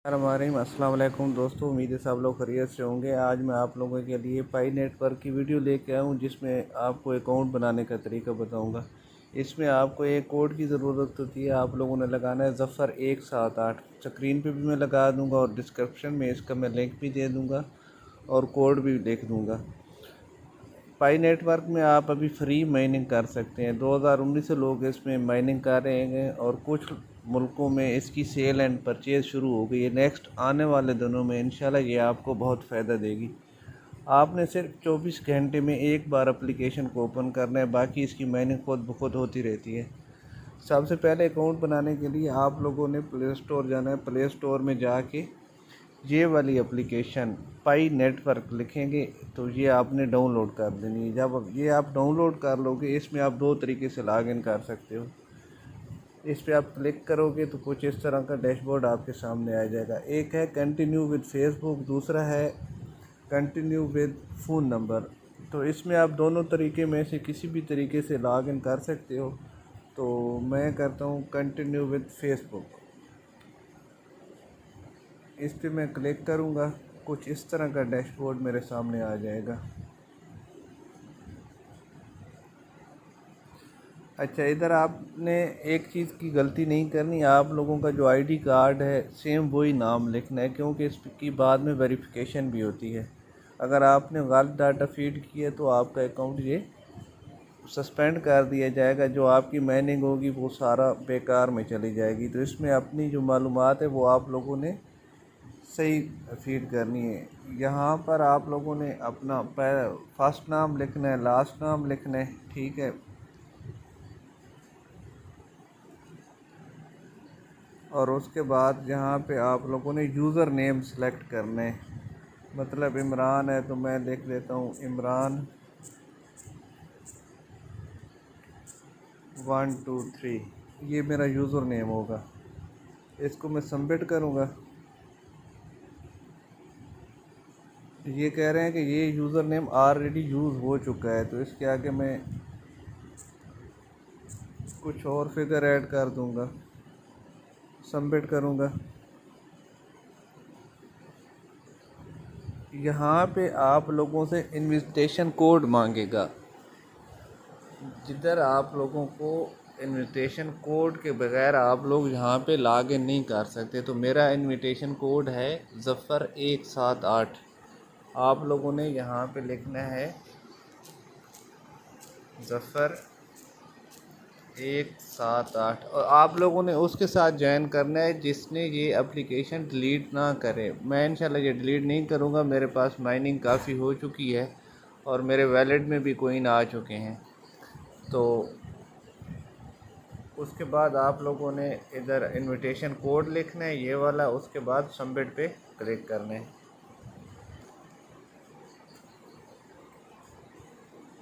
अस्सलाम वालेकुम दोस्तों, उम्मीद है सब लोग खैरियत से होंगे। आज मैं आप लोगों के लिए पाई नेटवर्क की वीडियो लेके आया हूँ, जिसमें आपको अकाउंट बनाने का तरीका बताऊँगा। इसमें आपको एक कोड की ज़रूरत होती है, आप लोगों ने लगाना है ज़फ़र 178। स्क्रीन पे भी मैं लगा दूँगा और डिस्क्रिप्शन में इसका मैं लिंक भी दे दूँगा और कोड भी लिख दूँगा। पाई नेटवर्क में आप अभी फ्री माइनिंग कर सकते हैं। 2019 से लोग इसमें माइनिंग कर रहे हैं और कुछ मुल्कों में इसकी सेल एंड परचेज़ शुरू हो गई है। नेक्स्ट आने वाले दिनों में इंशाल्लाह ये आपको बहुत फ़ायदा देगी। आपने सिर्फ 24 घंटे में एक बार एप्लीकेशन को ओपन करना है, बाकी इसकी माइनिंग खुद ब खुद होती रहती है। सबसे पहले अकाउंट बनाने के लिए आप लोगों ने प्ले स्टोर जाना है। प्ले स्टोर में जाके ये वाली एप्लीकेशन पाई नेटवर्क लिखेंगे तो ये आपने डाउनलोड कर देनी है। जब ये आप डाउनलोड कर लोगे, इसमें आप दो तरीके से लॉगिन कर सकते हो। इस पर आप क्लिक करोगे तो कुछ इस तरह का डैशबोर्ड आपके सामने आ जाएगा। एक है कंटिन्यू विद फेसबुक, दूसरा है कंटिन्यू विद फ़ोन नंबर। तो इसमें आप दोनों तरीके में से किसी भी तरीके से लॉगिन कर सकते हो। तो मैं करता हूँ कंटिन्यू विद फेसबुक। इस पे मैं क्लिक करूँगा, कुछ इस तरह का डैशबोर्ड मेरे सामने आ जाएगा। अच्छा, इधर आपने एक चीज़ की गलती नहीं करनी। आप लोगों का जो आईडी कार्ड है सेम वही नाम लिखना है, क्योंकि इसकी बाद में वेरिफिकेशन भी होती है। अगर आपने गलत डाटा फीड किया तो आपका अकाउंट ये सस्पेंड कर दिया जाएगा। जो आपकी माइनिंग होगी वो सारा बेकार में चली जाएगी। तो इसमें अपनी जो मालूमात है वो आप लोगों ने सही फीड करनी है। यहाँ पर आप लोगों ने अपना फर्स्ट नाम लिखना है, लास्ट नाम लिखना है, ठीक है। और उसके बाद यहाँ पे आप लोगों ने यूज़र नेम सेलेक्ट करना है। मतलब इमरान है तो मैं लिख देता हूँ इमरान 123, ये मेरा यूज़र नेम होगा। इसको मैं सबमिट करूँगा। ये कह रहे हैं कि ये यूज़र नेम ऑलरेडी यूज़ हो चुका है, तो इसके आगे मैं कुछ और फिगर ऐड कर दूँगा, सबमिट करूँगा। यहाँ पे आप लोगों से इनविटेशन कोड मांगेगा, जिधर आप लोगों को इनविटेशन कोड के बगैर आप लोग यहाँ पे लॉगिन नहीं कर सकते। तो मेरा इनविटेशन कोड है ज़फ़र 178। आप लोगों ने यहाँ पे लिखना है ज़फ़र 178 और आप लोगों ने उसके साथ ज्वाइन करना है जिसने ये एप्लीकेशन डिलीट ना करे। मैं इंशाल्लाह ये डिलीट नहीं करूँगा। मेरे पास माइनिंग काफ़ी हो चुकी है और मेरे वैलेट में भी कोइन आ चुके हैं। तो उसके बाद आप लोगों ने इधर इनविटेशन कोड लिखना है ये वाला, उसके बाद सबमिट पे क्लिक करना है।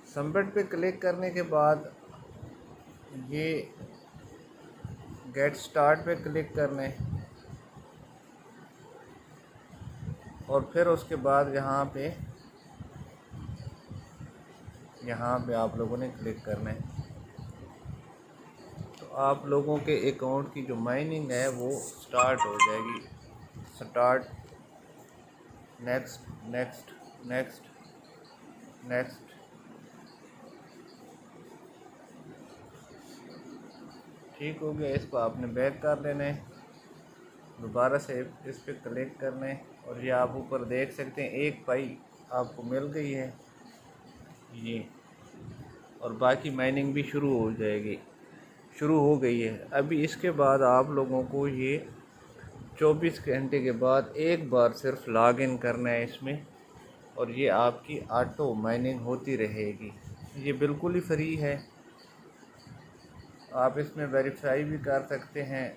सबमिट पे क्लिक करने के बाद ये गेट स्टार्ट पे क्लिक करना है और फिर उसके बाद यहाँ पे आप लोगों ने क्लिक करना है। तो आप लोगों के अकाउंट की जो माइनिंग है वो स्टार्ट हो जाएगी। Start, next next next next. ठीक हो गया। इसको आपने बैक कर लेना है, दोबारा से इस पर क्लिक करना है और ये आप ऊपर देख सकते हैं एक पाई आपको मिल गई है ये, और बाकी माइनिंग भी शुरू हो गई है। अभी इसके बाद आप लोगों को ये 24 घंटे के बाद एक बार सिर्फ लॉगिन करना है इसमें, और ये आपकी ऑटो माइनिंग होती रहेगी। ये बिल्कुल ही फ्री है। आप इसमें वेरीफाई भी कर सकते हैं।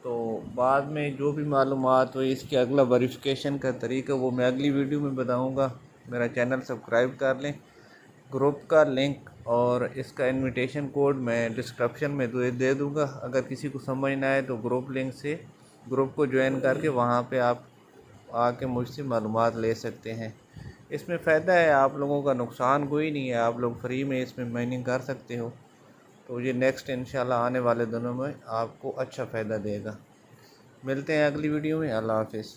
तो बाद में जो भी मालूमात हो इसके अगला वेरिफिकेशन का तरीका वो मैं अगली वीडियो में बताऊंगा। मेरा चैनल सब्सक्राइब कर लें। ग्रुप का लिंक और इसका इनविटेशन कोड मैं डिस्क्रिप्शन में दे दूंगा। अगर किसी को समझ ना आए तो ग्रुप लिंक से ग्रुप को ज्वाइन करके वहाँ पे आप आके मुझसे मालूमात ले सकते हैं। इसमें फ़ायदा है, आप लोगों का नुकसान कोई नहीं है। आप लोग फ्री में इसमें माइनिंग कर सकते हो। तो ये नेक्स्ट इंशाल्लाह आने वाले दिनों में आपको अच्छा फ़ायदा देगा। मिलते हैं अगली वीडियो में। अल्लाह हाफिज़।